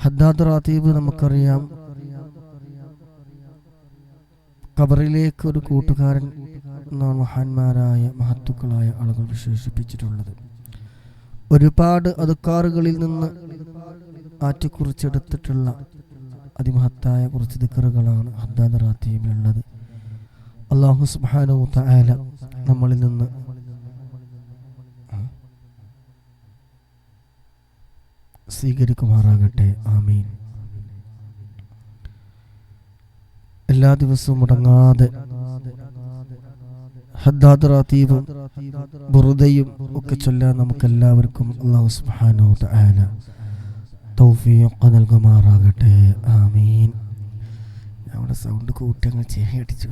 ഹദ്ദാദ് റാത്തീബ് നമുക്കറിയാം, ഖബറിലേക്ക് ഒരു കൂട്ടുകാരൻ എന്നാണ് മഹാന്മാരായ മഹത്തുക്കളായ ആളുകൾ വിശേഷിപ്പിച്ചിട്ടുള്ളത്. ഒരുപാട് അദ്കാറുകളിൽ നിന്ന് ആറ്റിക്കുറിച്ചെടുത്തിട്ടുള്ള അതിമഹത്തായ കുറച്ച് ദിക്റുകളാണ് ഹദ്ദാദ് റാത്തീബിലുള്ളത്. അല്ലാഹു സുബ്ഹാനഹു വ തആല നമ്മളിൽ നിന്ന് സ്വീകരിക്കുമാറാകട്ടെ. ആമീൻ. എല്ലാ ദിവസവും മുടങ്ങാതെ ഹദ്ദാദ് റാത്തീബും ബുറുദയും ഒക്കെ ചൊല്ലാൻ നമുക്കെല്ലാവർക്കും അല്ലാഹു സുബ്ഹാനഹു വ തആല തൗഫീഖ് നൽകുമാറാകട്ടെ. ആമീൻ. നമ്മുടെ സൗണ്ട് കൂട്ടി അങ്ങ് ചെവി അടിച്ചു.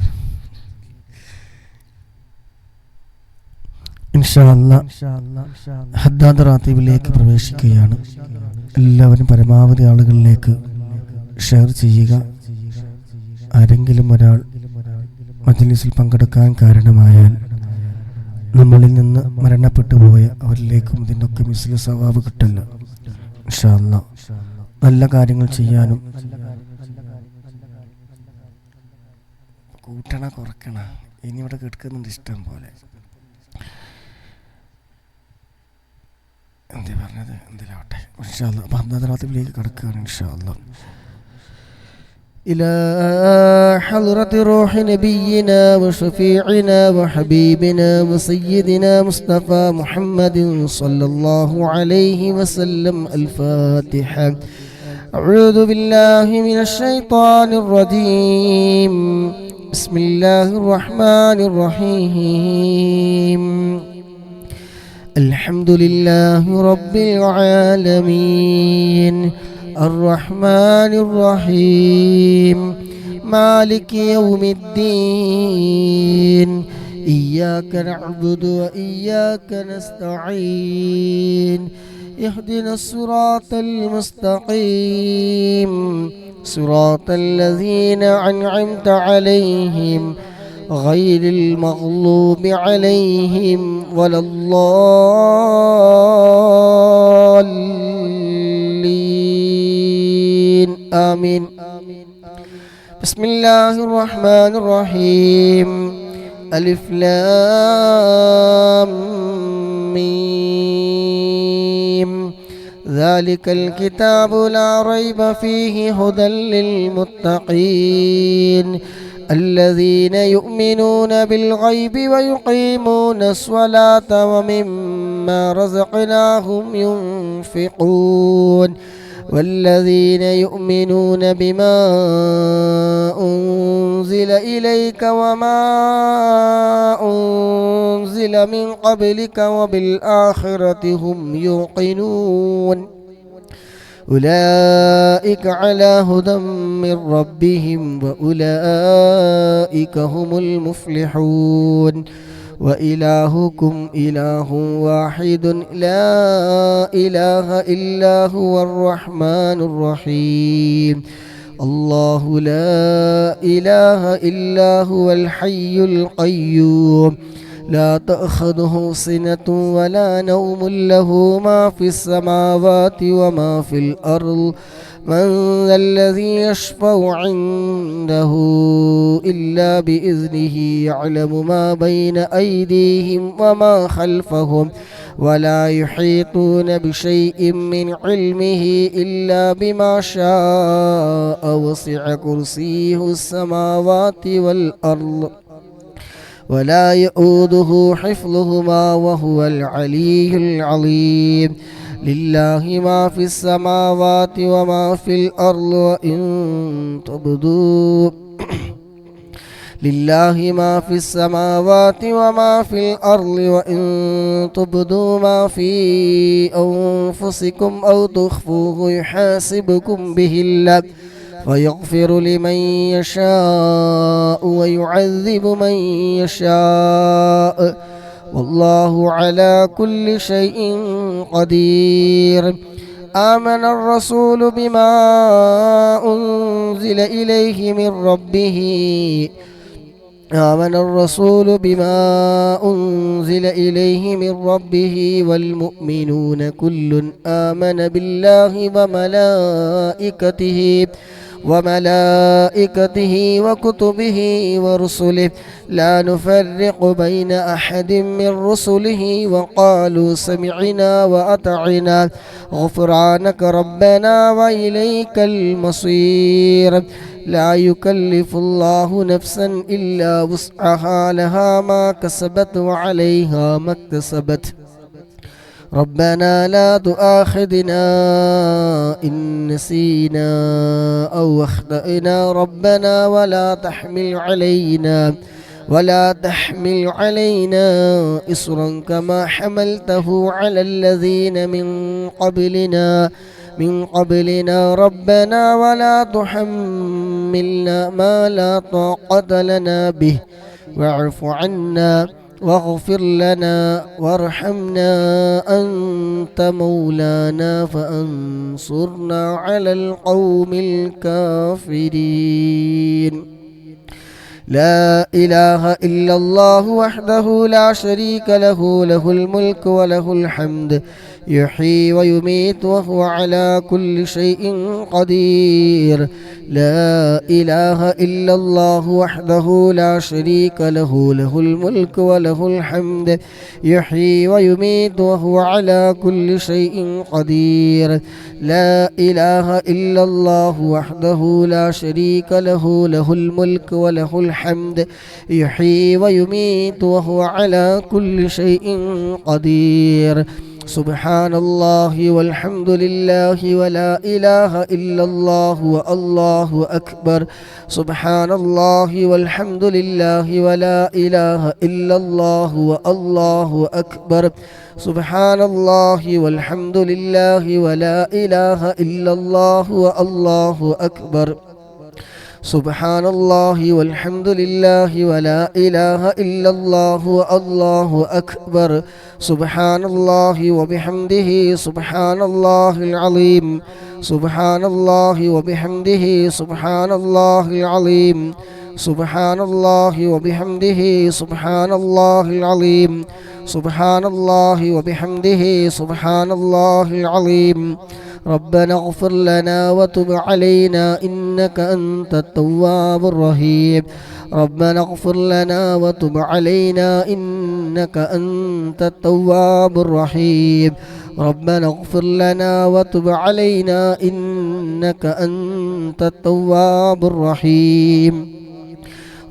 ഇൻഷാ അല്ലാഹ് ഹദ്ദാദ് റാത്തീബിലേക്ക് പ്രവേശിക്കുകയാണ്. എല്ലാവരും പരമാവധി ആളുകളിലേക്ക് ഷെയർ ചെയ്യുക. ആരെങ്കിലും ഒരാൾ മജ്‌ലിസിൽ പങ്കെടുക്കാൻ കാരണമായാൽ നമ്മളിൽ നിന്ന് മരണപ്പെട്ടു പോയ അവരിലേക്കും ഇതിൻ്റെയൊക്കെ മിസ്ലു സവാബ് കിട്ടില്ല. ഇൻഷാ അല്ലാഹ് നല്ല കാര്യങ്ങൾ ചെയ്യാനും കൂട്ടണ കുറക്കണ ഇനി ഇവിടെ കേൾക്കുന്നുണ്ട് ഇഷ്ടം പോലെ. എന്തേ പറഞ്ഞത് എന്തിലാവട്ടെ. ഇൻഷാ അല്ലാഹ് അപ്പോൾ ഹദ്ദാദ് റാത്തീബിലേക്ക് കടക്കുകയാണ്. ഇൻഷാ അല്ലാഹ്. إلى حضرة روح نبينا وشفيعنا وحبيبنا وسيدنا مصطفى محمد صلى الله عليه وسلم. الفاتحة. أعوذ بالله من الشيطان الرجيم. بسم الله الرحمن الرحيم. الحمد لله رب العالمين الرحمن الرحيم مالك يوم الدين إياك نعبد وإياك نستعين اهدنا الصراط المستقيم صراط الذين أنعمت عليهم غير المغلوب عليهم ولا الضالين. آمين. بسم الله الرحمن الرحيم. ألف لام ميم. ذلك الكتاب لا ريب فيه هدى للمتقين الذين يؤمنون بالغيب ويقيمون الصلاة ومما رزقناهم ينفقون والذين يؤمنون بما أنزل إليك وما أنزل من قبلك وبالآخرة هم يوقنون أولئك على هدى من ربهم وأولئك هم المفلحون. وإلهكم إله واحد لا إله إلا هو الرحمن الرحيم. الله لا إله إلا هو الحي القيوم لا تأخذه سنة ولا نوم له ما في السماوات وما في الأرض من ذا الذي يشفع عنده إلا بإذنه يعلم ما بين أيديهم وما خلفهم ولا يحيطون بشيء من علمه إلا بما شاء وسع كرسيه السماوات والأرض ولا يؤوده حفظهما وهو العلي العظيم. لله ما في السماوات وما في الأرض وإن تبدوا لله ما في السماوات وما في الأرض وإن تبدوا ما في أنفسكم أو تخفوه يحاسبكم به الله فيغفر لمن يشاء ويعذب من يشاء والله على كل شيء قدير. آمن الرسول بما أنزل إليه من ربه آمن الرسول بما أنزل إليه من ربه والمؤمنون كل آمن بالله وملائكته وكتبه ورسله لا نفرق بين أحد من رسله وقالوا سمعنا وأطعنا غفرانك ربنا وإليك المصير لا يكلف الله نفسا إلا وسعها لها ما كسبت وعليها ما اكتسبت ربنا لا تؤاخذنا إن نسينا أو أخطأنا ربنا ولا تحمل علينا إصرا كما حملته على الذين من قبلنا ربنا ولا تحملنا ما لا طاقة لنا به واعف عنا واغفر لنا وارحمنا أنت مولانا فانصرنا على القوم الكافرين لا إله إلا الله وحده لا شريك له له الملك وله الحمد يحيي ويميت وهو على كل شيء قدير لا إله إلا الله وحده لا شريك له له الملك وله الحمد يحيي ويميت وهو على كل شيء قدير لا إله إلا الله وحده لا شريك له له الملك وله الحمد يحيي ويميت وهو على كل شيء قدير سبحان الله والحمد لله ولا إله إلا الله والله أكبر سبحان الله والحمد لله ولا إله إلا الله والله أكبر سبحان الله والحمد لله ولا إله إلا الله والله أكبر سبحان الله والحمد لله ولا إله إلا الله والله أكبر سبحان الله وبحمده سبحان الله العظيم سبحان الله وبحمده سبحان الله العظيم سبحان الله وبحمده سبحان الله العظيم سبحان الله وبحمده سبحان الله العظيم ربنا اغفر لنا وتب علينا إنك أنت التواب الرحيم ربنا اغفر لنا وتب علينا إنك أنت التواب الرحيم ربنا اغفر لنا وتب علينا إنك أنت التواب الرحيم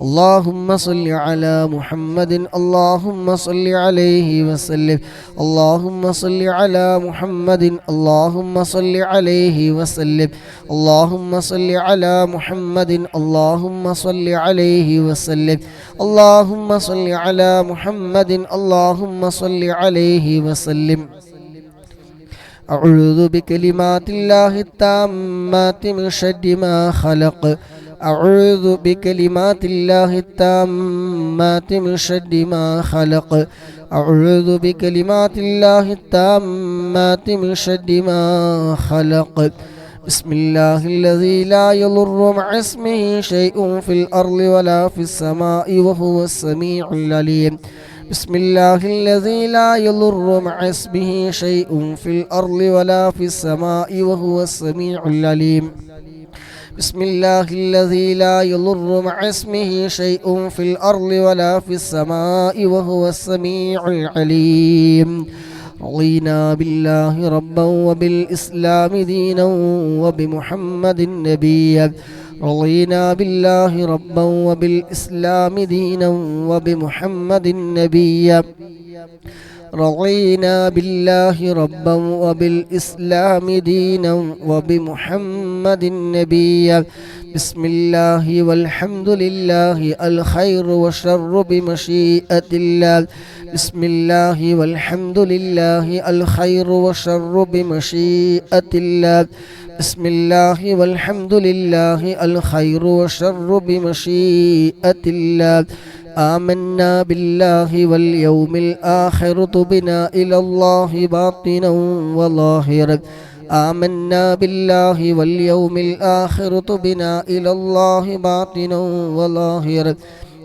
اللهم صل على محمد اللهم صل عليه وسلم اللهم صل على محمد اللهم صل عليه وسلم اللهم صل على محمد اللهم صل عليه وسلم اللهم صل على محمد اللهم صل عليه وسلم أعوذ بكلمات الله التامات من شر ما خلق أعوذ بكلمات الله التامات من شر ما خلق أعوذ بكلمات الله التامات من شر ما خلق بسم الله الذي لا يضر مع اسمه شيء في الأرض ولا في السماء وهو السميع العليم بسم الله الذي لا يضر مع اسمه شيء في الأرض ولا في السماء وهو السميع العليم بسم الله الذي لا يضر مع اسمه شيء في الأرض ولا في السماء وهو السميع العليم رضينا بالله ربا وبالإسلام دينا وبمحمد نبيا رضينا بالله ربا وبالإسلام دينا وبمحمد نبيا رضينا بالله ربا وبالإسلام دينا وبمحمد نبيا بسم الله والحمد لله الخير والشر بمشيئة الله بسم الله والحمد لله الخير والشر بمشيئة الله بسم الله والحمد لله الخير والشر بمشيئة الله آمنا بالله واليوم الآخر تبنا إلى الله باطنا وظاهرا آمنا بالله واليوم الآخر تبنا إلى الله باطنا وظاهرا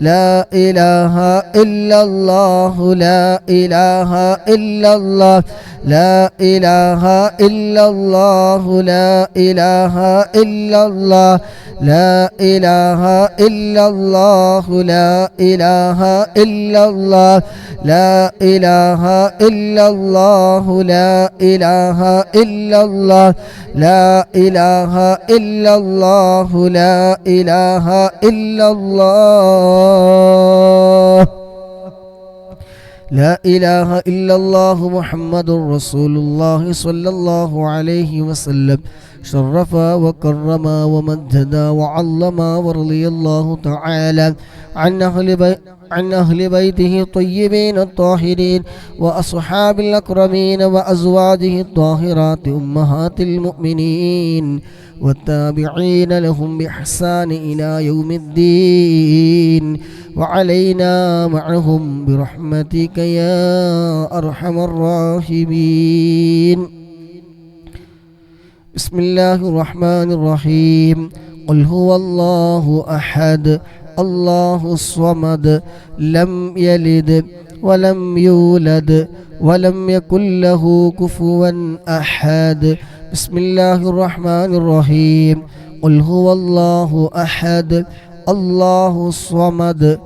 لا إله إلا الله لا إله إلا الله لا إله إلا الله لا إله إلا الله لا إله إلا الله لا إله إلا الله لا إله إلا الله لا إله إلا الله لا إله إلا الله لا إله إلا الله لا إله إلا الله محمد رسول الله صلى الله عليه وسلم شرف وكرم ومجد وعلم ورضي الله تعالى عن أهل بيته الطيبين الطاهرين وأصحاب الأكرمين وأزواجه الطاهرات أمهات المؤمنين والتابعين لهم بإحسان إلى يوم الدين وعلينا معهم برحمتك يا أرحم الراحمين. بسم الله الرحمن الرحيم. قل هو الله أحد الله الصمد لم يلد ولم يولد ولم يكن له كفوا أحد. بسم الله الرحمن الرحيم. قل هو الله أحد الله الصمد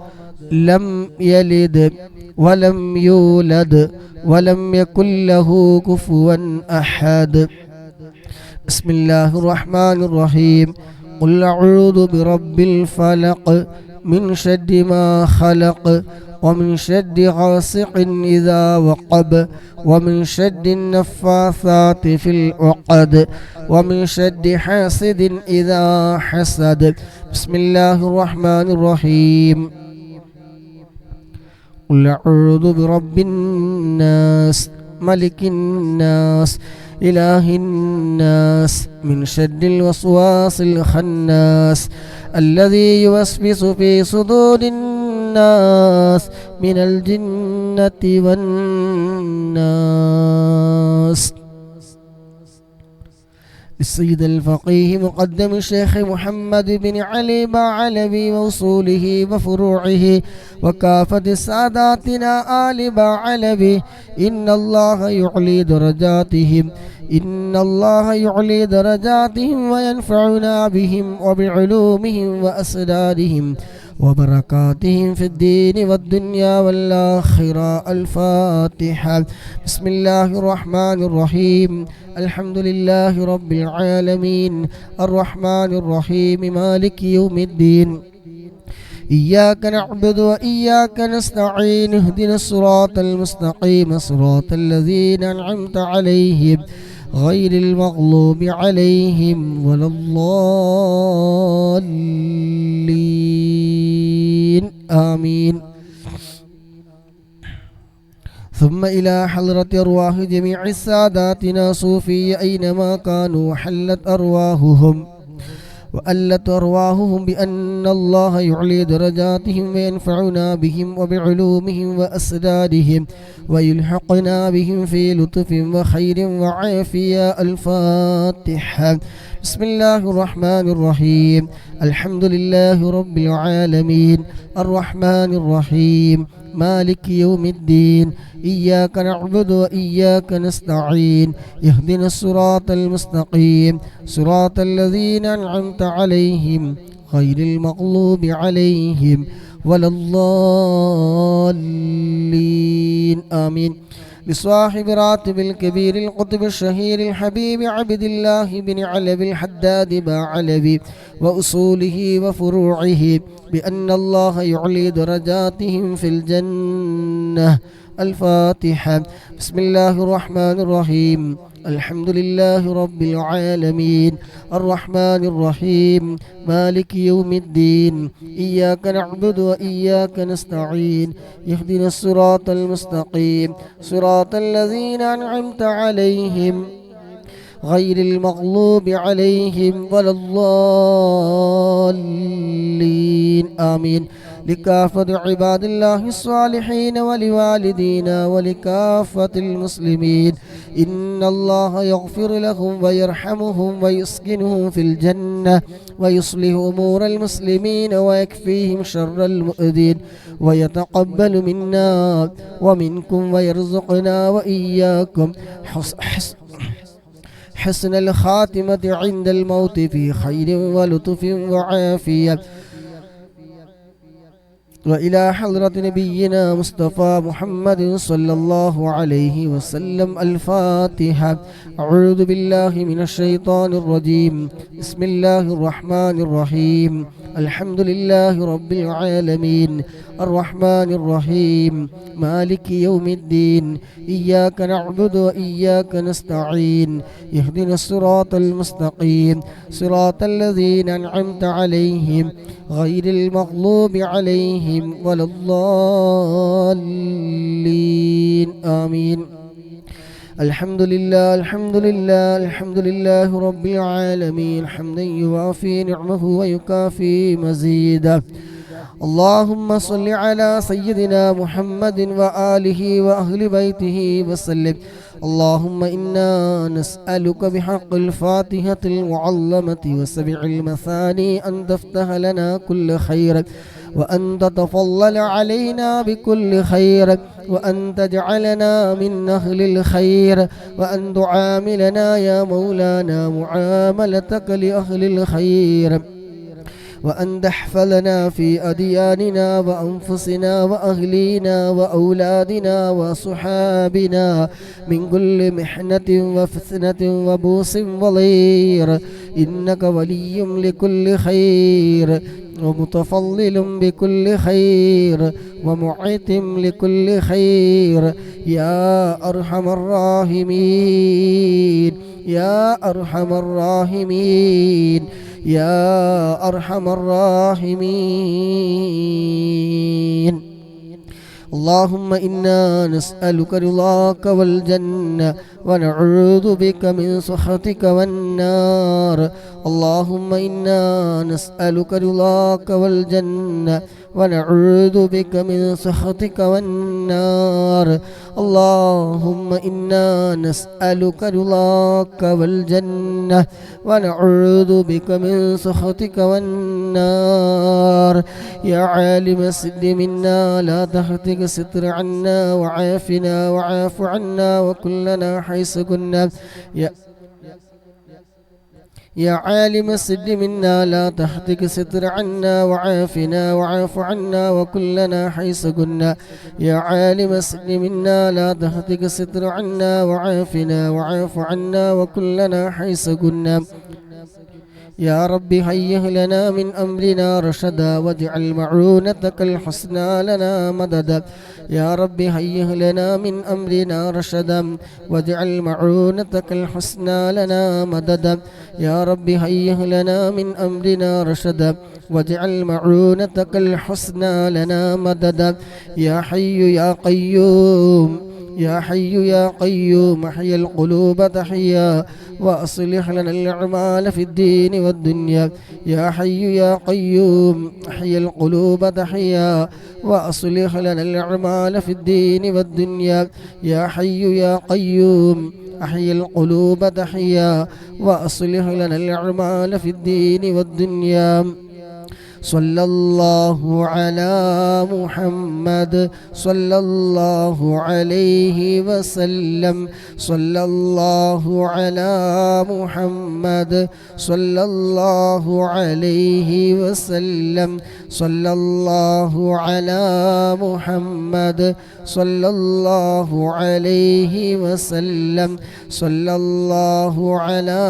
لم يلد ولم يولد ولم يكن له كفوا أحد. بسم الله الرحمن الرحيم. قل أعوذ برب الفلق من شر ما خلق ومن شر غاسق إذا وقب ومن شر النفاثات في العقد ومن شر حاسد إذا حسد. بسم الله الرحمن الرحيم. قل أعوذ برب الناس ملك الناس إله الناس من شر الوسواس الخناس الذي يوسوس في صدور الناس من الجنة والناس. السيد الفقيه مقدم الشيخ محمد بن علي بعلبي ووصوله وفروعه وكافة ساداتنا آل بعلبي إن الله يعلي درجاتهم إن الله يعلي درجاتهم وينفعنا بهم وبعلومهم وأسرارهم وبركاتهم في الدين والدنيا والآخرة. الفاتحة. بسم الله الرحمن الرحيم. الحمد لله رب العالمين الرحمن الرحيم مالك يوم الدين إياك نعبد وإياك نستعين اهدنا الصراط المستقيم صراط الذين أنعمت عليهم غير المغضوب عليهم ولا الضالين آمين. ثم إلى حضرة أرواح جميع ساداتنا صوفية أينما كانوا حلت أرواحهم وألت أرواحهم بأن الله يعلي درجاتهم وينفعنا بهم وبعلومهم وأسرارهم ويلحقنا بهم في لطف وخير وعافية. الفاتحة. بسم الله الرحمن الرحيم. الحمد لله رب العالمين الرحمن الرحيم مالك يوم الدين إياك نعبد وإياك نستعين اهدنا الصراط المستقيم صراط الذين أنعمت عليهم غير المغضوب عليهم ولا الضالين آمين. بصاحب راتب الكبير القطب الشهير الحبيب عبد الله بن علوي الحداد بعلوي وأصوله وفروعه بأن الله يعلي درجاتهم في الجنة. الفاتحة. بسم الله الرحمن الرحيم. الحمد لله رب العالمين الرحمن الرحيم مالك يوم الدين إياك نعبد وإياك نستعين اهدنا الصراط المستقيم صراط الذين أنعمت عليهم غير المغضوب عليهم ولا الضالين آمين. لكافة عباد الله الصالحين ولوالدينا ولكافة المسلمين. إن الله يغفر لهم ويرحمهم ويسكنهم في الجنة ويصلح أمور المسلمين ويكفيهم شر المؤذين ويتقبل منا ومنكم ويرزقنا وإياكم حسن الخاتمة عند الموت في خير ولطف وعافية. وإلى حضرة نبينا مصطفى محمد صلى الله عليه وسلم. الفاتحة. أعوذ بالله من الشيطان الرجيم. بسم الله الرحمن الرحيم. الحمد لله رب العالمين الرحمن الرحيم مالك يوم الدين إياك نعبد وإياك نستعين اهدنا الصراط المستقيم صراط الذين أنعمت عليهم غير المغضوب عليهم ولا الضالين آمين. الحمد لله الحمد لله الحمد لله رب العالمين حمدا يوافي نعمه ويكافي مزيده. اللهم صل على سيدنا محمد وآله وأهل بيته وسلم. اللهم إنا نسألك بحق الفاتحة المعظمة وسبع المثاني أن تفتح لنا كل خير وأن تتفضل علينا بكل خير وأن تجعلنا من أهل الخير وأن تعاملنا يا مولانا معاملتك لأهل الخير وأن تحفظنا في أدياننا وأنفسنا وأهلينا وأولادنا وصحابنا من كل محنة وفتنة وبوس وضير إنك ولي لكل خير ومتفضل بكل خير ومعت لكل خير يا أرحم الراحمين يا أرحم الراحمين يا أرحم الراحمين. اللهم إنا نسألك رضاك والجنة ونعوذ بك من سخطك والنار. اللهم إنا نسألك رضاك والجنة ونعوذ بك من سخطك والنار. اللهم إنا نسألك رضاك والجنة ونعوذ بك من سخطك والنار. يا عالم السر منا لا تهتك ستر عنا وعافنا وعاف عنا وكلنا حيث كنا. يا عالم السر منا لا تهتك ستر عنا وعافنا وعاف عنا وكلنا حيث كنا. يا عالم السر منا لا تهتك ستر عنا وعافنا وعاف عنا وكلنا حيث كنا. يا رب هيئ لنا من أمرنا رشدا واجعل معونتك الحسنى لنا مددا. يا رب هيئ لنا من أمرنا رشدا واجعل معونتك الحسنى لنا مددا. يا رب هيئ لنا من أمرنا رشدا واجعل معونتك الحسنى لنا مددا. يا حي يا قيوم يا حي يا قيوم احيي القلوب تحيا وأصلح لنا الأعمال في الدين والدنيا. يا حي يا قيوم احيي القلوب تحيا وأصلح لنا الأعمال في الدين والدنيا. يا حي يا قيوم أحيي القلوب تحيا وأصلح لنا الأعمال في الدين والدنيا. صلى الله على محمد صلى الله عليه وسلم. صلى الله على محمد صلى الله عليه وسلم. صلى الله على محمد صلى الله عليه وسلم. صلى الله على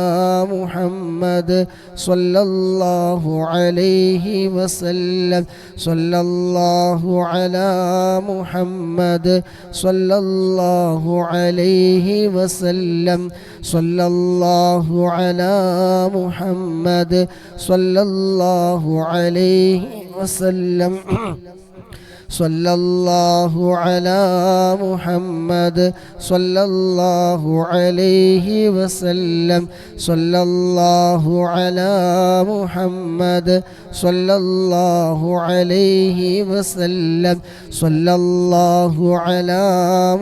محمد صلى الله عليه وسلم. صلى الله على محمد صلى الله عليه وسلم. صلى الله على محمد صلى الله عليه وسلم. സല്ലല്ലാഹു അലാ മുഹമ്മദ് സല്ലല്ലാഹു അലൈഹി വസല്ലം സല്ലല്ലാഹു അലാ മുഹമ്മദ് സല്ലല്ലാഹു അലൈഹി വസല്ലം സല്ലല്ലാഹു അലാ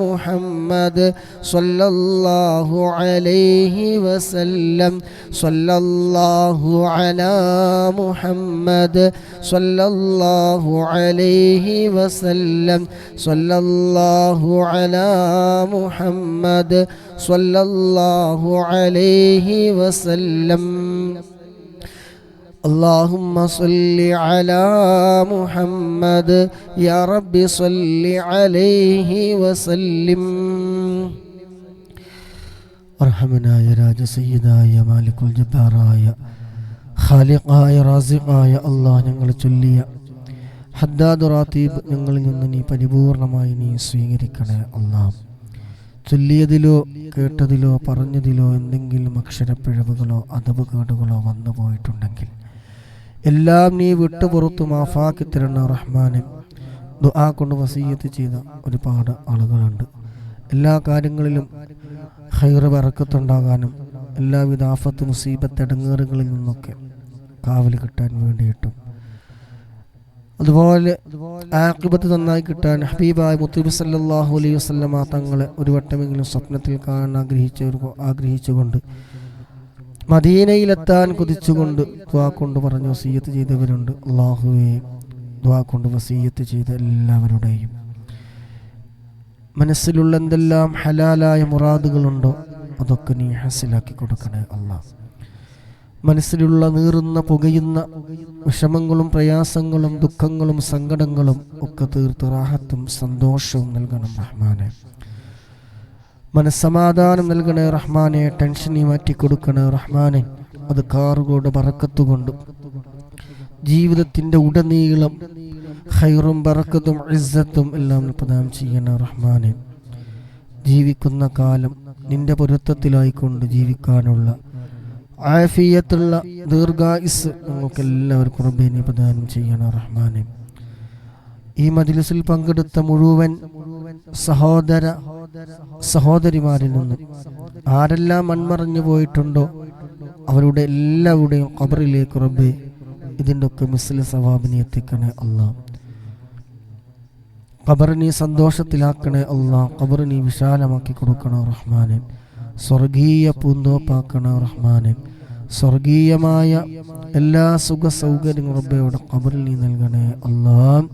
മുഹമ്മദ് സല്ലല്ലാഹു അലൈഹി വസല്ലം സല്ലല്ലാഹു അലാ മുഹമ്മദ് സല്ലല്ലാഹു അലൈഹി വസല്ലം സല്ലല്ലാഹു അലാ മുഹമ്മദ് സല്ലല്ലാഹു അലൈഹി വസല്ലം اللهم صل على محمد يا رب صل عليه وسلم അർഹമനായ രാജ സയ്യിദായ മാലിക്കുൽ ജബ്ബാറായ ഖാലിഖായ റാസിഖായ അല്ലാഹ് ഞങ്ങൾ ചൊല്ലിയ ഹദ്ദാദ് റാത്തീബ് ഞങ്ങളിൽ നിന്ന് നീ പരിപൂർണമായി നീ സ്വീകരിക്കണേ അല്ലാഹ്. ചൊല്ലിയതിലോ കേട്ടതിലോ പറഞ്ഞതിലോ എന്തെങ്കിലും അക്ഷരപ്പിഴവുകളോ അദബുകേടുകളോ വന്നു പോയിട്ടുണ്ടെങ്കിൽ എല്ലാം നീ വിട്ടുപുറത്തു മാഫാക്കി തരണ റഹ്മാനെ. ദുആ കൊണ്ട് വസിയ്യത്ത് ചെയ്ത ഒരുപാട് ആളുകളുണ്ട്. എല്ലാ കാര്യങ്ങളിലും ഖൈർ ബറക്കത്തുണ്ടാകാനും എല്ലാവിധ ആഫത്ത് മുസീബത്ത് ഇടങ്ങേറുകളിൽ നിന്നൊക്കെ കാവൽ കിട്ടാൻ വേണ്ടിയിട്ടും അതുപോലെ ആഖിബത്ത് നന്നായി കിട്ടാൻ ഹബീബായ മുത്തുനബി സല്ലല്ലാഹു അലൈഹി വസല്ലമ തങ്ങളെ ഒരു വട്ടമെങ്കിലും സ്വപ്നത്തിൽ കാണാൻ ആഗ്രഹിച്ചുകൊണ്ട് മദീനയിലെത്താൻ കൊതിച്ചുകൊണ്ട് ദുആ കൊണ്ട് പറഞ്ഞ് വസിയ്യത്ത് ചെയ്തവരുണ്ട്. അല്ലാഹുവേ, ദുആ കൊണ്ട് വസിയ്യത്ത് ചെയ്ത എല്ലാവരുടെയും മനസ്സിലുള്ള എന്തെല്ലാം ഹലാലായ മുറാദുകളുണ്ടോ അതൊക്കെ നീ ഹസിലാക്കി കൊടുക്കണേ അല്ലാഹ്. മനസ്സിലുള്ള നീറുന്ന പുകയുന്ന വിഷമങ്ങളും പ്രയാസങ്ങളും ദുഃഖങ്ങളും സങ്കടങ്ങളും ഒക്കെ തീർത്ത് റാഹത്തും സന്തോഷവും നൽകണം റഹ്മാനെ. മനസ്സമാധാനം നൽകണേ റഹ്മാനെ. ടെൻഷനി മാറ്റിക്കൊടുക്കണേ റഹ്മാനെ. അത് കാറുകളുടെ ബറക്കത്തുകൊണ്ട് ജീവിതത്തിൻ്റെ ഉടനീളം ഖൈറും ബറക്കത്തും ഇസ്സത്തും എല്ലാം പ്രദാനം ചെയ്യണേ റഹ്മാനെ. ജീവിക്കുന്ന കാലം നിന്റെ പൊരുത്തത്തിലായിക്കൊണ്ട് ജീവിക്കാനുള്ള ആഫിയത്തുള്ള ദീർഘായുസ് ഞങ്ങൾക്ക് എല്ലാവർക്കും റബ്ബേ നീ പ്രദാനം ചെയ്യണം റഹ്മാനെ. ഈ മജ്ലിസിൽ പങ്കെടുത്ത മുഴുവൻ സഹോദര സഹോദരിമാരിൽ നിന്നും ആരെല്ലാം മൺമറഞ്ഞു പോയിട്ടുണ്ടോ അവരുടെ എല്ലാവരുടെയും ഖബറിലേക്ക് റബ്ബേ ഇതിൻ്റെ ഒക്കെ മിസ്ല സവാബിനെ എത്തിക്കണേ അല്ലാഹ്. ഖബർ നീ സന്തോഷത്തിലാക്കണേ അല്ലാഹ്. ഖബർ നീ വിശാലമാക്കി കൊടുക്കണേ റഹ്മാനെ. സ്വർഗീയ പൂന്തോപ്പാക്കണേ റഹ്മാനെ. സ്വർഗീയമായ എല്ലാ സുഖ സൗകര്യങ്ങളും റബ്ബയുടെ ഖബറിൽ നീ നൽകണേ അല്ലാഹ്.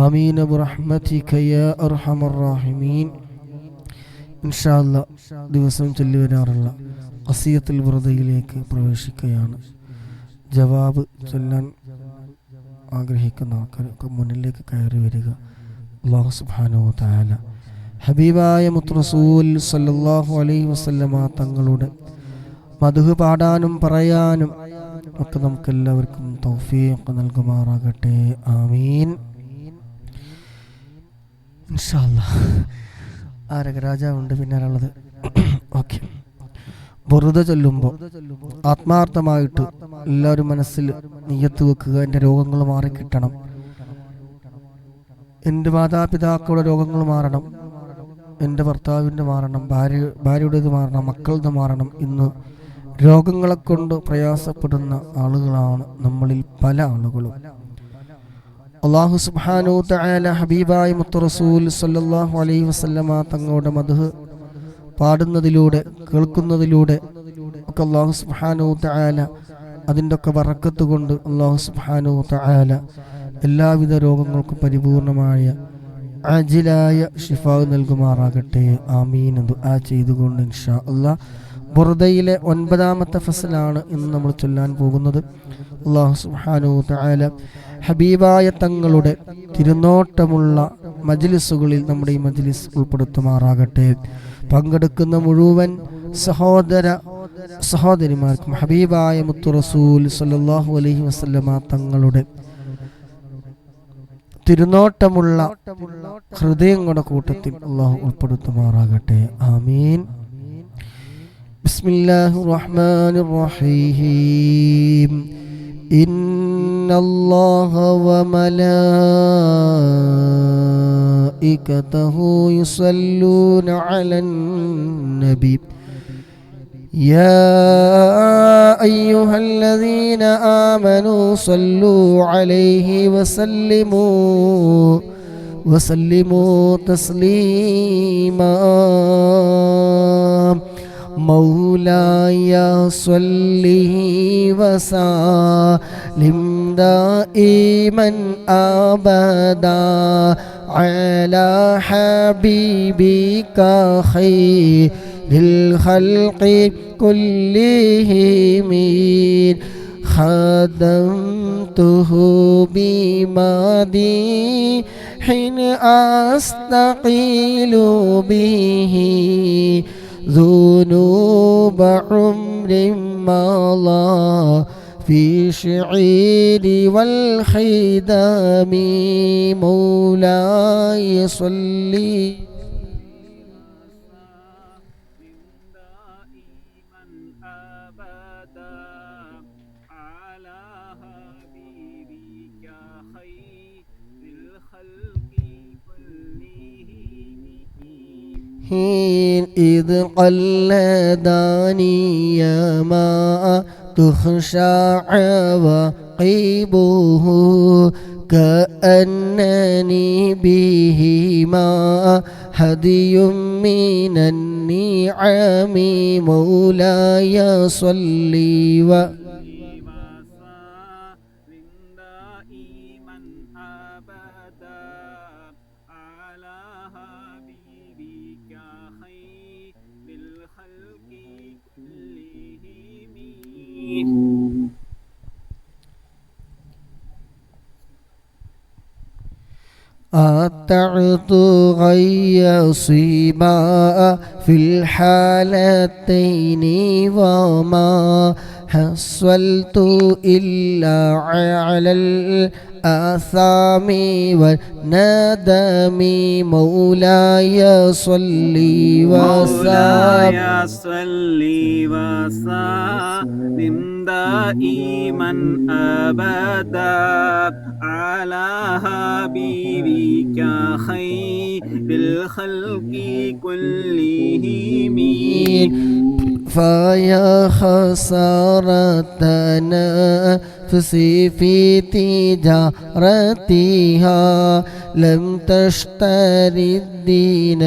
ആമീൻ ബിറഹ്മതിക യാ അർഹമർ റഹീമീൻ. ഇൻഷാ അല്ലാഹ് ദിവസം ചൊല്ലി വരാറുള്ള ഖസിയത്തുൽ ബുർദയിലേക്ക് പ്രവേശിക്കുകയാണ്. ജവാബ് ചൊല്ലാൻ ആഗ്രഹിക്കുന്നവർക്ക് മുന്നിലേക്ക് കയറി വരിക. അല്ലാഹു സുബ്ഹാനഹു വ തആല ഹബീബായ മുത്ത് റസൂൽ സല്ലല്ലാഹു അലൈഹി വസല്ലമ തങ്ങളുടെ മദ്ഹ് പാടാനും പറയാനും ഒക്കെ നമുക്കെല്ലാവർക്കും തൗഫീഖ് നൽകുമാറാകട്ടെ. ആമീൻ. ഇൻഷാ അല്ലാഹ് ആരൊക്കെ രാജാവുണ്ട് പിന്നാലുള്ളത്. ഓക്കെ, ബുർദ ചൊല്ലുമ്പോൾ ആത്മാർത്ഥമായിട്ട് എല്ലാവരും മനസ്സിൽ നിയ്യത്ത് വെക്കുക. എൻ്റെ രോഗങ്ങൾ മാറിക്കിട്ടണം, എൻ്റെ മാതാപിതാക്കളുടെ രോഗങ്ങൾ മാറണം, എൻ്റെ ഭർത്താവിൻ്റെ മാറണം, ഭാര്യയുടേത് മാറണം, മക്കളുടെ മാറണം. ഇന്ന് രോഗങ്ങളെ കൊണ്ട് പ്രയാസപ്പെടുന്ന ആളുകളാണ് നമ്മളിൽ പല ആളുകളും. അല്ലാഹു സുബ്ഹാനഹു തആല ഹബീബായ മുത്ത് റസൂൽ സല്ലല്ലാഹു അലൈഹി വസല്ലമ തങ്ങളുടെ മദ്ഹ് പാടുന്നതിലൂടെ കേൾക്കുന്നതിലൂടെ ഒക്കെ അല്ലാഹു സുബ്ഹാനഹു തആല അതിൻ്റെ ഒക്കെ ബറക്കത്ത് കൊണ്ട് അല്ലാഹു സുബ്ഹാനഹു തആല എല്ലാവിധ രോഗങ്ങൾക്കും പരിപൂർണമായ അജിലായ ശിഫാ നൽകുമാറാകട്ടെ. ആമീൻ. ദുആ ചെയ്തുകൊണ്ട് ഇൻഷാ അല്ലാഹ് ബുർദയിലെ 9ാമത്തെ ഫസലാണ് ഇന്ന് നമ്മൾ ചൊല്ലാൻ പോകുന്നത്. അല്ലാഹു സുബ്ഹാനഹു തആല ഹബീബായ തങ്ങളുടെ തിരുനോട്ടമുള്ള മജ്ലിസുകളിൽ നമ്മുടെ ഈ മജ്ലിസ് ഉൾപ്പെടുത്തുമാറാകട്ടെ. പങ്കെടുക്കുന്ന മുഴുവൻ സഹോദര സഹോദരിമാർക്കും ഹബീബായ മുത്ത് റസൂൽ സല്ലല്ലാഹു അലൈഹി വസല്ലമ തങ്ങളുടെ തിരുനോട്ടമുള്ള ഹൃദയങ്ങളുടെ കൂട്ടത്തിൽ അല്ലാഹു ഉൾപ്പെടുത്തുമാറാകട്ടെ. ആമീൻ. ബിസ്മില്ലാഹിർ റഹ്മാനിർ റഹീം. ഇന്നല്ലാഹ വ മലായികതഹു وملائكته يصلون على النبي يا أيها الذين آمنوا صلوا عليه وسلموا تسليما مولاي صل وسلم دائما أبدا على حبيبك خير للخلق كلهم خدمته بمديح أستقيل به ذنوب عمر مضى في شعير والخدام مولاي صلي حين إذ قلداني ما تخشع وقيبه كأنني بهما هدي من النعم مولاي صلي أطعت غي صبا في الحالتين وما حصلت إلا على الآثام والندم مولاي صلي وسلم دائما أبدا على حبيبك خير الخلق كلهم فيا خسارة نفسي في تجارتها لم تشتري الدين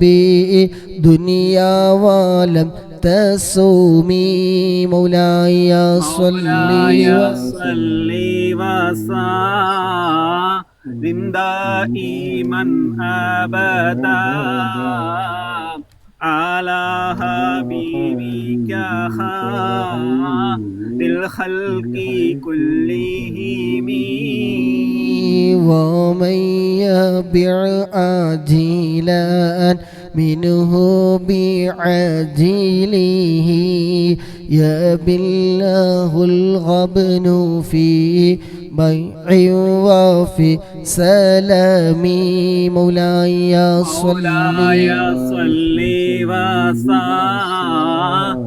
بدنيا ولم تسومي مولاي صلي وسلم دائما أبدا على حبيبك خير الخلق كلهم ومن يبع عاجلا منه بعاجله يبله الغبن في بيع وفي سلام مولاي صلي وسلم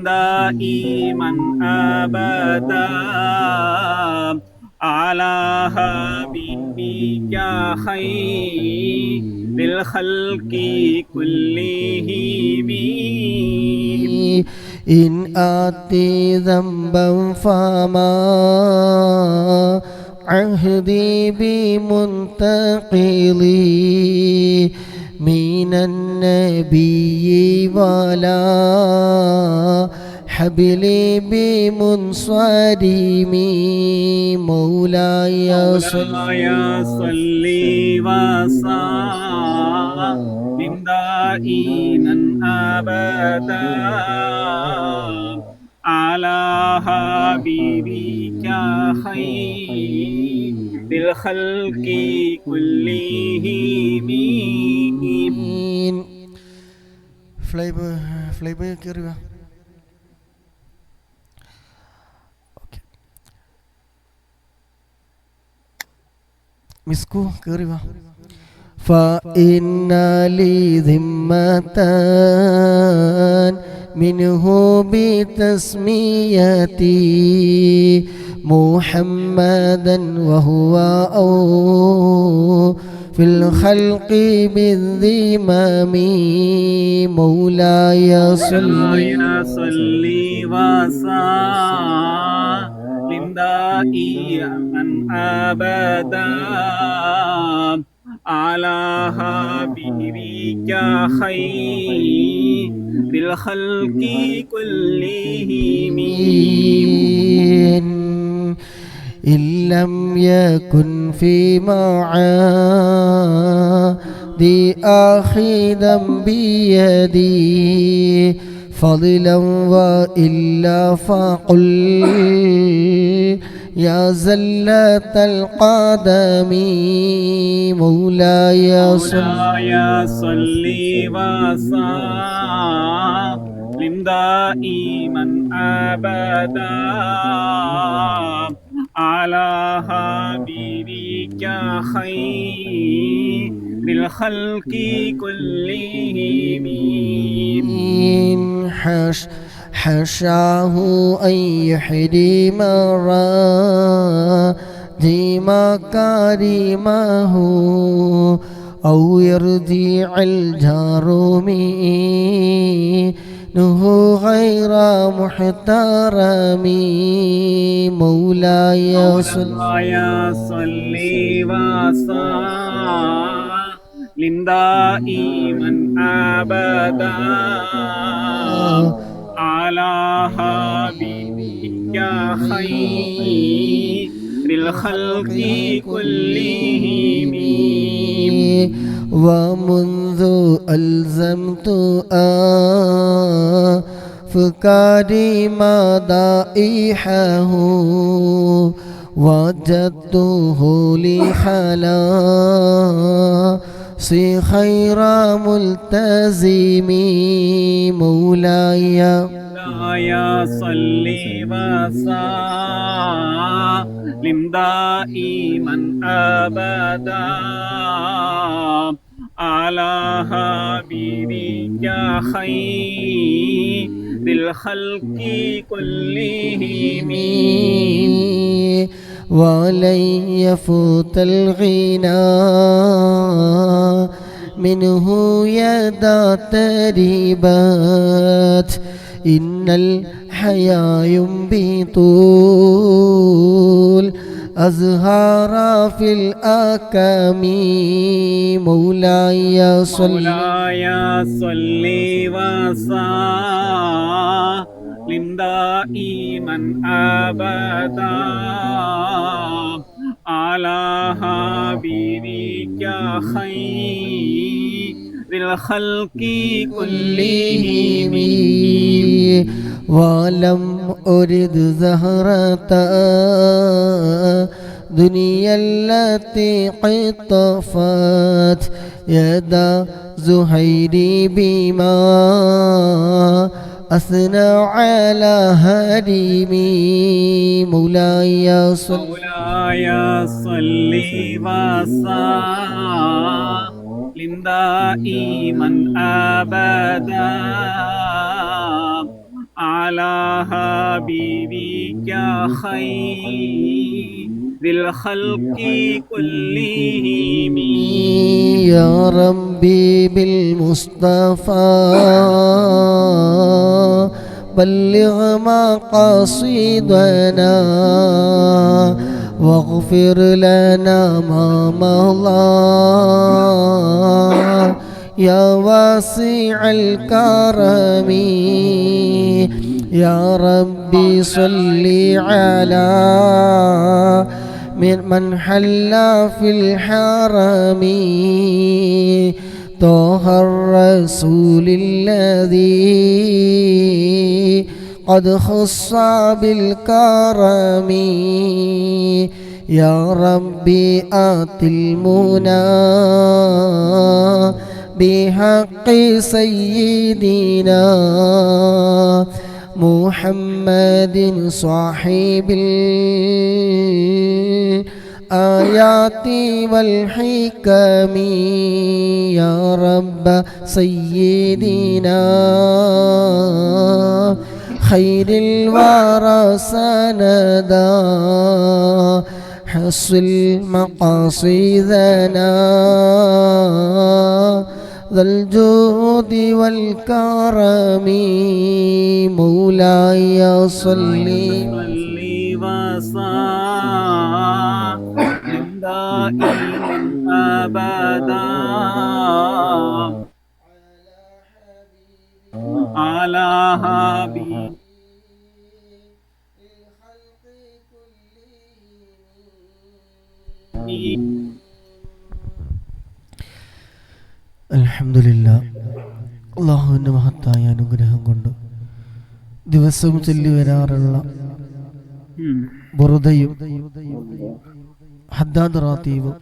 دائما أبدا على حبيبك خير للخلق كلهم إن آتي ذنبا فما عهدي بمنتقلي من النبي ولا حبلي بمنصرم مولاي صلي وسلم دائما أبدا على حبيبك خير الخلق كلهم ഫ്ലൈബ് കയറുക. മിസ്കു കയറുക. فإن لي ذمة منه بتسميتي محمدا وهو في الخلق بالذمم مولاي صل وسلم دائما أبدا على حبيبك خير الخلق كلهم. إن لم يكن في معادي آخذا بيدي فضلا وإلا فقل يا زلة القدم مولاي صل وسلم دائما أبدا على حبيبك خير الخلق كلهم. حشاه أن يحرم مرادي مكارمه أو يرجع الجرم منه غير محترم مولاي صل وسلم دائما أبدا على حبيبك خير الخلق كلهم. ومنذ ألزمت أفكاري مدائحه وجدته لخلاصي خير ملتزم مولاي صل وسلم دائما أبدا على حبيبك خير الخلق كلهم. ولن يفوت الغنى منه يدا تريبات إن الحياة ينبت الأزهار في الأكام مولاي صل وسلم دائما أبدا على حبيبك خير الخلق كلهم. ولم أرد زهرة دنيا التي قطفت يدا زهيري بما أثنى على هريمي مولاي صل وسلم دائما أبدا على حبيبك خير الخلق كلهم. يا ربي بالمصطفى بلغ مقاصدنا واغفر لنا ما مضى يا واسع الكرم. يا ربي صل على من حل في الحرم طه الرسول الذي قد خص بالكرم. يا ربي آت المنى بحق سيدنا محمد صاحب الآيات والحكم. يا رب سيدنا خير الورى سندا حصل مقاصدنا ذا الجود والكرم مولاي صل وسلم دائما أبدا على حبيبك അൽഹംദുലില്ലാഹ്. അള്ളാഹുവിൻ്റെ മഹത്തായ അനുഗ്രഹം കൊണ്ട് ദിവസവും ചൊല്ലി വരാറുള്ള ബുറുദയും ഹദ്ദാദ് റാത്തീബും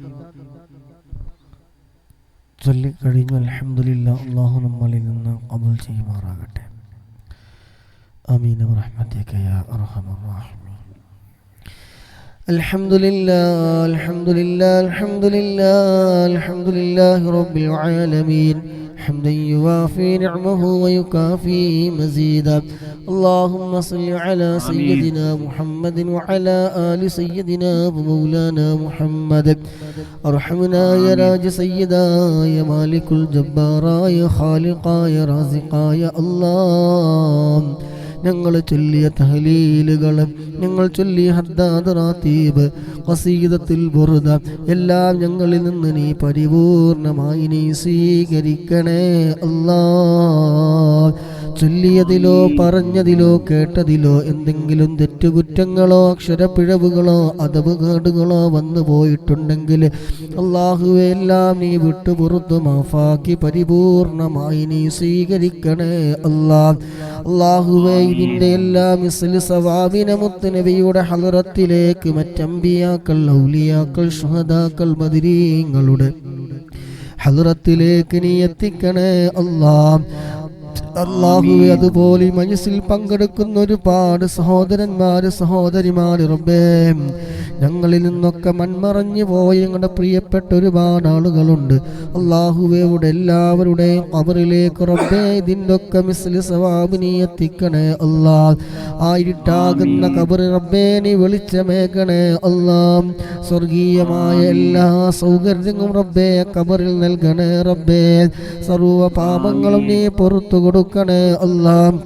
ചൊല്ലിക്കഴിഞ്ഞു. അൽഹംദുലില്ലാഹ്. അള്ളാഹു നമ്മളിൽ നിന്ന് ഖബൂൽ ചെയ്യുമാറാകട്ടെ. ആമീൻ ബിറഹ്മതിക യാ അർഹമർ റഹീമീൻ. അൽഹംദുലില്ലാഹ് അൽഹംദുലില്ലാഹ് അൽഹംദുലില്ലാഹ് അൽഹംദുലില്ലാഹി റബ്ബിൽ ആലമീൻ حمدا يوافي نعمه ويكافي مزيدا. اللهم صل على سيدنا محمد وعلى آل سيدنا ومولانا محمد. ارحمنا يا راج سيدا يا مالك الجبار يا خالق يا رازق يا الله. ഞങ്ങൾ ചൊല്ലിയ തഹ്ലീലുകൾ, ഞങ്ങൾ ചൊല്ലിയ ഹദ്ദാദ് റാത്തീബ്, ഖസീദത്തുൽ ബുർദ എല്ലാം ഞങ്ങളിൽ നിന്ന് നീ പരിപൂർണമായി നീ സ്വീകരിക്കണേ അല്ലാഹ്. ചൊല്ലിയതിലോ പറഞ്ഞതിലോ കേട്ടതിലോ എന്തെങ്കിലും തെറ്റുകുറ്റങ്ങളോ അക്ഷരപ്പിഴവുകളോ അദബുകേടുകളോ വന്നു പോയിട്ടുണ്ടെങ്കിൽ അല്ലാഹുവേ എല്ലാം നീ വിട്ടു പുറത്തു മാഫാക്കി പരിപൂർണമായി നീ സ്വീകരിക്കണേ അല്ലാഹ്. അല്ലാഹുവേ ഇതിൻ്റെ എല്ലാം മിസ്ലു സവാബിനെ മുത്ത് നബിയുടെ ഹളറത്തിലേക്ക് മറ്റംബിയാക്കൾ ഔലിയാക്കൾ ശുഹദാക്കൾ ബദരീങ്ങളുടെ ഹളറത്തിലേക്ക് നീ എത്തിക്കണേ അല്ലാഹ്. അല്ലാഹുവേ അതുപോലെ മജ്‌ലിസിൽ പങ്കെടുക്കുന്ന ഒരുപാട് സഹോദരന്മാര് സഹോദരിമാര് റബ്ബേ, ഞങ്ങളിൽ നിന്നൊക്കെ മൺമറഞ്ഞു പോയ ഞങ്ങളുടെ പ്രിയപ്പെട്ട ഒരുപാട് ആളുകളുണ്ട്. അല്ലാഹുവേ ഇവിടെ എല്ലാവരുടെയും ഖബറിലേക്ക് റബ്ബേ ഇതിൻ്റെ ഒക്കെ മിസ്ലു സവാബ് നീ എത്തിക്കണേ അല്ലാഹ്. ആയിട്ടാകുന്ന ഖബർ റബ്ബേ നീ വെളിച്ചമേകണേ അല്ലാഹ്. സ്വർഗീയമായ എല്ലാ സൗകര്യങ്ങളും റബ്ബേ ഖബറിൽ നൽകണേ റബ്ബേ. സർവ്വ പാപങ്ങളും നീ പുറത്തു കൊടുക്കണേ അല്ലാഹ്.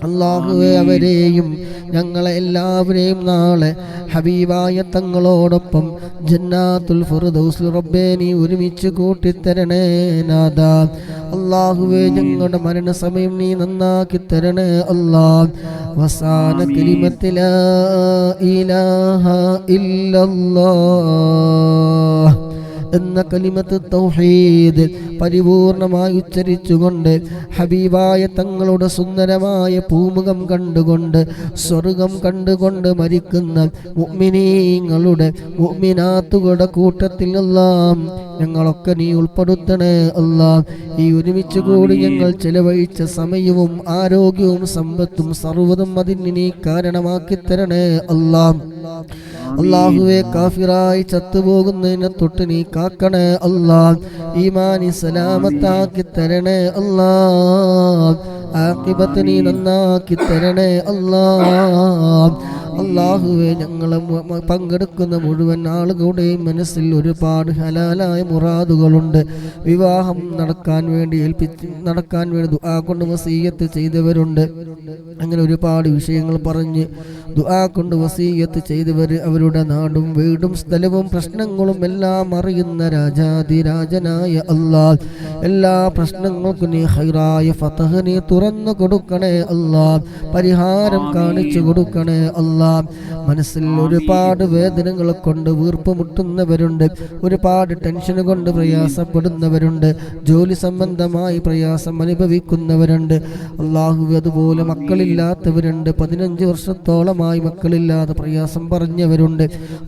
അല്ലാഹുവേ അവരെയും ഞങ്ങളെ എല്ലാവരെയും നാളെ ഹബീബായ തങ്ങളോടൊപ്പം ജന്നാത്തുൽ ഫിർദൗസിൽ റബ്ബേ നീ ഒരുമിച്ച് കൂട്ടിത്തരണേ നാഥാ. അല്ലാഹുവേ ഞങ്ങളുടെ മരണസമയം നീ നന്നാക്കി തരണേ അല്ലാഹ്. വസാന കലിമത്തി ലാ ഇലാഹ ഇല്ലല്ലാഹ് എന്ന കലിമത്ത് തൗഹീദ് പരിപൂർണമായി ഉച്ചരിച്ചുകൊണ്ട് ഹബീബായ തങ്ങളുടെ സുന്ദരമായ പൂമുഖം കണ്ടുകൊണ്ട് സ്വർഗം കണ്ടുകൊണ്ട് മരിക്കുന്ന മുഅ്മിനീങ്ങളുടെ മുഅ്മിനാത്തുകളുടെ കൂട്ടത്തിൽ എല്ലാം ഞങ്ങളൊക്കെ നീ ഉൾപ്പെടുത്തണേ അല്ലാഹ്. ഈ ഒരുമിച്ച് കൂടി ഞങ്ങൾ ചെലവഴിച്ച സമയവും ആരോഗ്യവും സമ്പത്തും സർവ്വതും അതിന് നീ കാരണമാക്കി തരണേ അല്ലാഹ്. അല്ലാഹുവേ കാഫിറായി ചത്തുപോകുന്നതിനെ തൊട്ട് നീ കാക്കണേ അല്ലാഹ്. ഈമാനി സലാമത്താക്കി തരണേ അല്ലാഹ്. ആഖിബത്ത് നീ നന്നാക്കി തരണേ അല്ലാഹ്. അല്ലാഹുവേ ഞങ്ങൾ പങ്കെടുക്കുന്ന മുഴുവൻ ആളുകളുടെയും മനസ്സിൽ ഒരുപാട് ഹലാലായ മുറാദുകളുണ്ട്. വിവാഹം നടക്കാൻ വേണ്ടി ദുആ കൊണ്ട് വസീയത്ത് ചെയ്തവരുണ്ട്. അങ്ങനെ ഒരുപാട് വിഷയങ്ങൾ പറഞ്ഞ് ദുആ കൊണ്ട് വസീയത്ത് ചെയ്തവർ അവരുടെ നാടും വീടും സ്ഥലവും പ്രശ്നങ്ങളും എല്ലാം അറിയുന്ന രാജാതിരാജനായ അല്ലാഹ്, എല്ലാ പ്രശ്നങ്ങൾക്കും നീ ഖൈറായ ഫതഹ് നീ തുറന്നു കൊടുക്കണേ അല്ലാഹ്. പരിഹാരം കാണിച്ചു കൊടുക്കണേ അല്ലാഹ്. മനസ്സിൽ ഒരുപാട് വേദനകൾ കൊണ്ട് വീർപ്പുമുട്ടുന്നവരുണ്ട്, ഒരുപാട് ടെൻഷൻ കൊണ്ട് പ്രയാസപ്പെടുന്നവരുണ്ട്, ജോലി സംബന്ധമായി പ്രയാസം അനുഭവിക്കുന്നവരുണ്ട്. അല്ലാഹു അതുപോലെ മക്കളില്ലാത്തവരുണ്ട്, 15 വർഷത്തോളമായി മക്കളില്ലാതെ പ്രയാസം പറഞ്ഞവരുണ്ട്.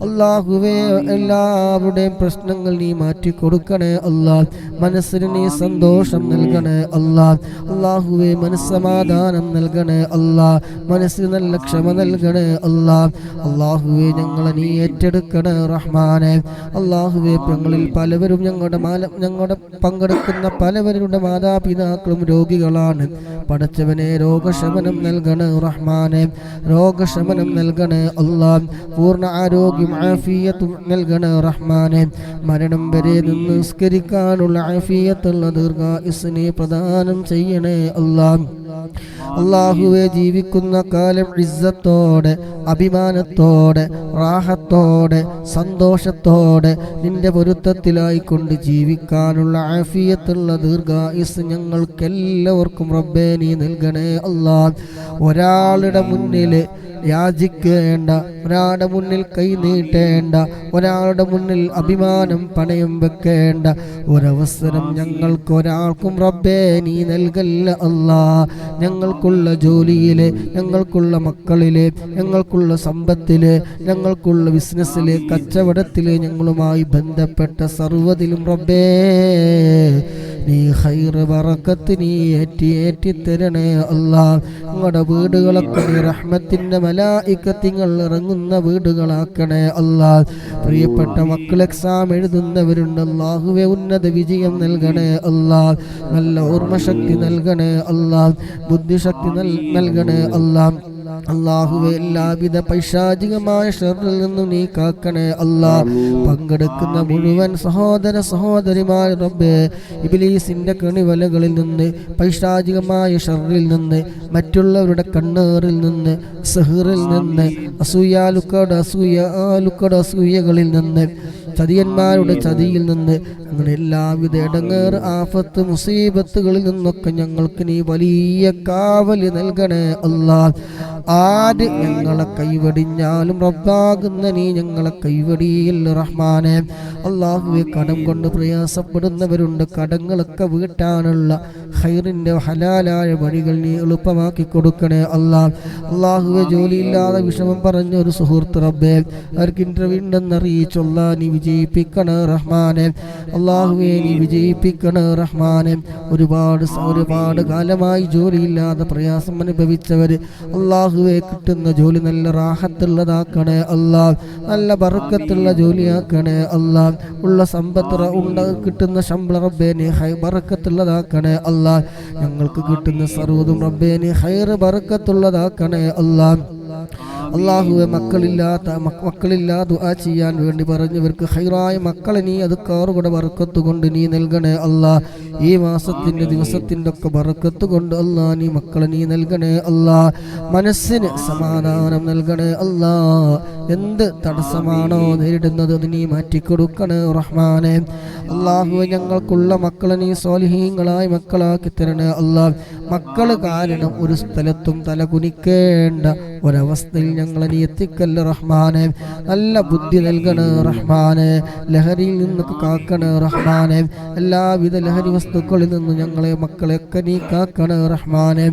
അല്ലാഹുവേ എല്ലാവരുടെയും പ്രശ്നങ്ങൾ നീ മാറ്റിക്കൊടുക്കണേ അല്ലാഹ്. മനസ്സിന് നീ സന്തോഷം നൽകണേ അല്ലാഹ്. അല്ലാഹുവേ മനസ്സമാധാനം നൽകണേ അല്ലാഹ്. മനസ്സിന് നല്ല ക്ഷമ നൽകണേ അല്ലാഹുവേ ഞങ്ങളെ നീ ഏറ്റെടുക്കണേ റഹ്മാനെ. അല്ലാഹുവേ ഞങ്ങളിൽ പലവരും ഞങ്ങളുടെ പങ്കെടുക്കുന്ന പലവരുടെ മാതാപിതാക്കളും രോഗികളാണ്. പടച്ചവനെ രോഗശമനം നൽകണേ റഹ്മാനെ, രോഗശമനം നൽകണേ അല്ലാഹ്. പൂർണ്ണ ആരോഗ്യം ആഫിയത്തും നൽകണേ റഹ്മാനെ. മരണം വരെ നിന്ന് നിസ്കരിക്കാനുള്ള ആഫിയത്തുള്ള ദീർഘായുസ്സിനെ പ്രദാനം ചെയ്യണേ അല്ലാഹ്. അല്ലാഹുവേ ജീവിക്കുന്ന കാലം ഇസ്സത്തോടെ, അഭിമാനത്തോടെ, റാഹത്തോടെ, സന്തോഷത്തോടെ നിന്റെ പൊരുത്തത്തിലായിക്കൊണ്ട് ജീവിക്കാനുള്ള ആഫിയത്തുള്ള ദീർഘായുസ് ഞങ്ങൾക്കെല്ലാവർക്കും റബ്ബേ നീ നൽകണേ അല്ലാഹ്. ഒരാളുടെ മുന്നിൽ യാചിക്കേണ്ട, ഒരാളുടെ മുന്നിൽ കൈ നീട്ടേണ്ട, ഒരാളുടെ മുന്നിൽ അഭിമാനം പണയം വെക്കേണ്ട ഒരവസരം ഞങ്ങൾക്ക് ഒരാൾക്കും റബ്ബേ നീ നൽകല്ല അല്ലാ. ഞങ്ങൾക്കുള്ള ജോലിയിലെ, ഞങ്ങൾക്കുള്ള മക്കളിലെ, ഞങ്ങൾക്കുള്ള സമ്പത്തിലെ, ഞങ്ങൾക്കുള്ള ബിസിനസ്സിലെ, കച്ചവടത്തിലെ, ഞങ്ങളുമായി ബന്ധപ്പെട്ട സർവ്വതിലും റബ്ബേ നീ ഖൈറ് ബറക്കത്ത് നീ ഏറ്റി തരണേ അല്ലാ. ഞങ്ങളുടെ വീടുകളൊക്കെ നീ റഹ്മത്തിൻ്റെ മലായികത്തുകൾ ഇറങ്ങുന്ന വീടുകളാക്കണേ അല്ലാ. പ്രിയപ്പെട്ട മക്കൾ എക്സാം എഴുതുന്നവരുണ്ട്, അല്ലാഹുവേ ഉന്നത വിജയം നൽകണേ അല്ലാ. നല്ല ഓർമ്മശക്തി നൽകണേ അല്ലാ, ബുദ്ധിശക്തി നൽകണേ അല്ലാ. അല്ലാഹുവേ എല്ലാവിധ പൈശാചികമായ ശർറിൽ നിന്നും നീ കാക്കണേ അല്ലാ. പങ്കെടുക്കുന്ന മുഴുവൻ സഹോദര സഹോദരിമാർ റബ്ബേ ഇബ്ലീസിന്റെ കണിവലകളിൽ നിന്ന്, പൈശാചികമായ ശർറിൽ നിന്ന്, മറ്റുള്ളവരുടെ കണ്ണേറിൽ നിന്ന്, സിഹ്റിൽ നിന്ന്, അസൂയകളിൽ നിന്ന്, ചതിയന്മാരുടെ ചതിയിൽ നിന്ന്, അങ്ങനെ എല്ലാവിധ ഇടങ്ങേറ് ആഫത്ത് മുസീബത്തുകളിൽ നിന്നൊക്കെ ഞങ്ങൾക്ക് നീ വലിയ കാവല് നൽകണേ അല്ലാ. ആര് ഞങ്ങളെ കൈവടിഞ്ഞാലും റബ്ബാകുന്ന നീ ഞങ്ങളെ കൈവടിയില്ല റഹ്മാനെ. അല്ലാഹുവേ കടം കൊണ്ട് പ്രയാസപ്പെടുന്നവരുണ്ട്, കടങ്ങളൊക്കെ വീട്ടാനുള്ള ഖൈറിൻ്റെ ഹലാലായ വഴികൾ നീ എളുപ്പമാക്കി കൊടുക്കണേ അല്ലാ. അല്ലാഹുവേ ജോലിയില്ലാതെ വിഷമം പറഞ്ഞ ഒരു സുഹൃത്ത് റബ്ബേ അവർക്ക് ഇന്റർവ്യൂ ഉണ്ടെന്ന് അറിയിച്ചുള്ള നീ വിജയിപ്പിക്കണേ റഹ്മാനെ. അല്ലാഹുവേ നീ വിജയിപ്പിക്കണേ റഹ്മാനെ. ഒരുപാട് കാലമായി ജോലിയില്ലാതെ പ്രയാസം അനുഭവിച്ചവർ അല്ലാഹുവേ കിട്ടുന്ന ജോലി നല്ല റാഹത്തുള്ളതാക്കണേ അല്ലാ, നല്ല ബർക്കത്തുള്ള ജോലിയാക്കണേ അല്ലാ. ഉള്ള സമ്പത്ത് കിട്ടുന്ന ശമ്പളം റബ്ബേ നീ ബർക്കത്തുള്ളതാക്കണേ അല്ലാ. ഞങ്ങൾക്ക് കിട്ടുന്ന സർവ്വതും റബ്ബേ നീ ഖൈറ് ബർക്കത്തുള്ളതാക്കണേ അല്ലാ. അല്ലാഹുവേ മക്കളില്ലാ ദുആ ചെയ്യാൻ വേണ്ടി പറഞ്ഞവർക്ക് ഖൈറായ മക്കളെ നീ അത് കാറുകൂടെ ബർക്കത്ത് കൊണ്ട് നീ നൽകണേ അല്ലാ. ഈ മാസത്തിൻ്റെ ദിവസത്തിൻ്റെ ഒക്കെ ബർക്കത്ത് കൊണ്ട് അല്ലാ നീ മക്കളെ നീ നൽകണേ അല്ലാ. മനസ്സിന് സമാധാനം നൽകണേ അല്ലാ. എന്ത് തടസ്സമാണോ നേരിടുന്നത് അത് നീ മാറ്റിക്കൊടുക്കണേ റഹ്മാനെ. അല്ലാഹുവേ ഞങ്ങൾക്കുള്ള മക്കളെ നീ സ്വാലിഹീങ്ങളായ മക്കളാക്കി തരണേ അല്ലാ. മക്കൾ കാരണം ഒരു സ്ഥലത്തും തല കുനിക്കേണ്ട ഒരവസ്ഥയിൽ ഞങ്ങളെ നീ എത്തിക്കല്ല റഹ്മാനെ. നല്ല ബുദ്ധി നൽകണേ റഹ്മാനെ. ലഹരിയിൽ നിന്നൊക്കെ കാക്കണേ റഹ്മാനെ. എല്ലാവിധ ലഹരി വസ്തുക്കളിൽ നിന്നും ഞങ്ങളെ മക്കളെയൊക്കെ നീ കാക്കണേ റഹ്മാനെ.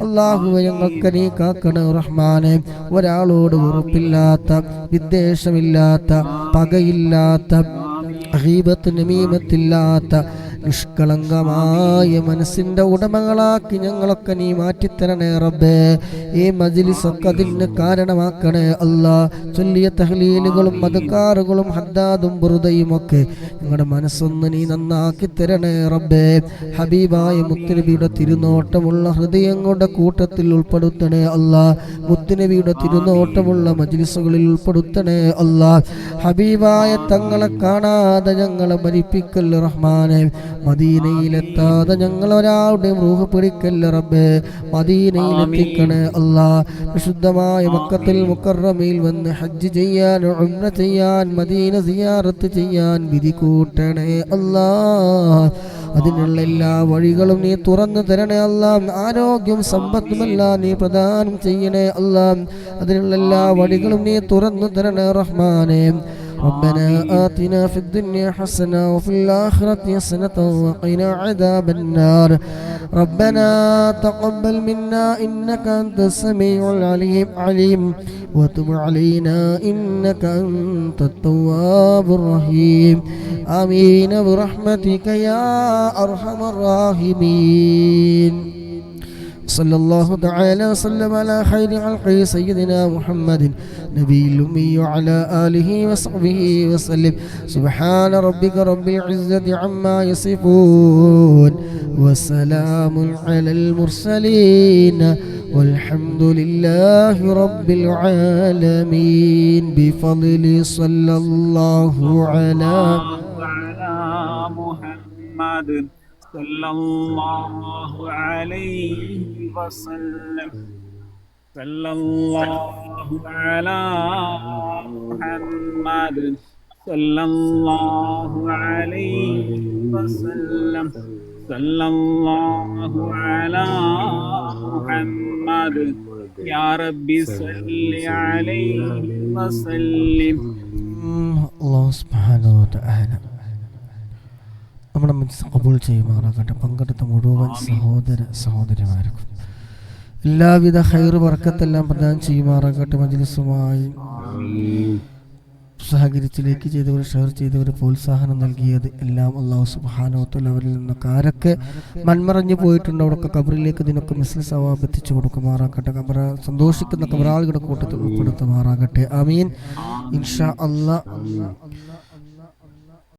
അല്ലാഹുവേ ഞങ്ങൾക്ക് നീ കാക്കണേ റഹ്മാനെ. ഒരാളോട് വെറുപ്പില്ലാത്ത, വിദ്വേഷമില്ലാത്ത, പകയില്ലാത്ത, ഗീബത്ത് നമീമത്തില്ലാത്ത നിഷ്കളങ്കമായ മനസ്സിൻ്റെ ഉടമകളാക്കി ഞങ്ങളൊക്കെ നീ മാറ്റിത്തരണേ റബ്ബേ. ഈ മജ്ലിസൊക്കെ അതിന് കാരണമാക്കണേ അല്ലാ. ചൊല്ലിയ തഹ്ലീലുകളും അദ്കാറുകളും ഹദ്ദാദും ബുറുദയും ഒക്കെ ഞങ്ങളുടെ മനസ്സൊന്ന് നീ നന്നാക്കി തരണേ റബ്ബേ. ഹബീബായ മുത്തുനബിയുടെ തിരുനോട്ടമുള്ള ഹൃദയങ്ങളുടെ കൂട്ടത്തിൽ ഉൾപ്പെടുത്തണേ അല്ലാ. മുത്തുനബിയുടെ തിരുനോട്ടമുള്ള മജ്ലിസുകളിൽ ഉൾപ്പെടുത്തണേ അല്ലാ. ഹബീബായ തങ്ങളെ കാണാതെ ഞങ്ങളെ മരിപ്പിക്കൽ റഹ്മാനെ. മദീനയിലെത്താതെ ഞങ്ങൾ ഒരാളുടെയും റൂഹ് പിടിക്കല്ല റബ്ബേ. മദീനയിലെത്തിക്കണേ അല്ലാ. വിശുദ്ധമായ മക്കത്തിൽ മുക്കറമയിൽ വന്ന് ഹജ്ജ് ചെയ്യാൻ, ഉംറ ചെയ്യാൻ, മദീന സിയാറത്ത് ചെയ്യാൻ വിധി കൂട്ടണേ അല്ലാ. അതിനുള്ള എല്ലാ വഴികളും നീ തുറന്നു തരണേ അല്ലാ. ആരോഗ്യം സമ്പത്തുമെല്ലാം നീ പ്രദാനം ചെയ്യണേ അല്ലാ. അതിനുള്ള എല്ലാ വഴികളും നീ തുറന്നു തരണേ റഹ്മാനെ. ربنا آتنا في الدنيا حسنة وفي الآخرة حسنة وقنا عذاب النار. ربنا تقبل منا إنك أنت السميع العليم وتب علينا إنك أنت التواب الرحيم. آمين برحمتك يا أرحم الراحمين. صلى الله تعالى وسلم على خير خلقه سيدنا محمد نبي الأمي وعلى آله وصحبه وسلم. سبحان ربك رب العزة عما يصفون وسلام على المرسلين والحمد لله رب العالمين بفضل صلى الله على محمد صلى الله عليه وسلم. صلى الله على محمد صلى الله عليه وسلم. صلى الله على محمد يا ربي صل عليه وسلم. الله سبحانه وتعالى നമ്മുടെ മജ്‌ലിസ് ഖബൂൽ ചെയ്യുമാറാകട്ടെ. പങ്കെടുത്ത മുഴുവൻ സഹോദര സഹോദരിമാർക്കും എല്ലാവിധ ഖൈർ ബർക്കത്തെല്ലാം പ്രദാനം ചെയ്യുമാറാകട്ടെ. മജ്‌ലിസുമായി സഹകരിച്ച് ലൈക്ക് ചെയ്തവർ, ഷെയർ ചെയ്തവർ, പ്രോത്സാഹനം നൽകിയത് എല്ലാം അല്ലാഹു സുബ്ഹാനഹു വ തആല അവരിൽ നിന്നൊക്കെ ആരൊക്കെ മൺമറഞ്ഞു പോയിട്ടുണ്ട് അവിടെയൊക്കെ ഖബറിലേക്ക് ഇതിനൊക്കെ മിസ്ൽ സവാബ് എത്തിച്ചു കൊടുക്കുമാറാകട്ടെ. ഖബറ സന്തോഷിക്കുന്ന ഖബറാളികളുടെ കൂട്ടത്തിൽ ഉൾപ്പെടുത്തുമാറാകട്ടെ. ആമീൻ ഇൻഷാ അല്ലാഹ്.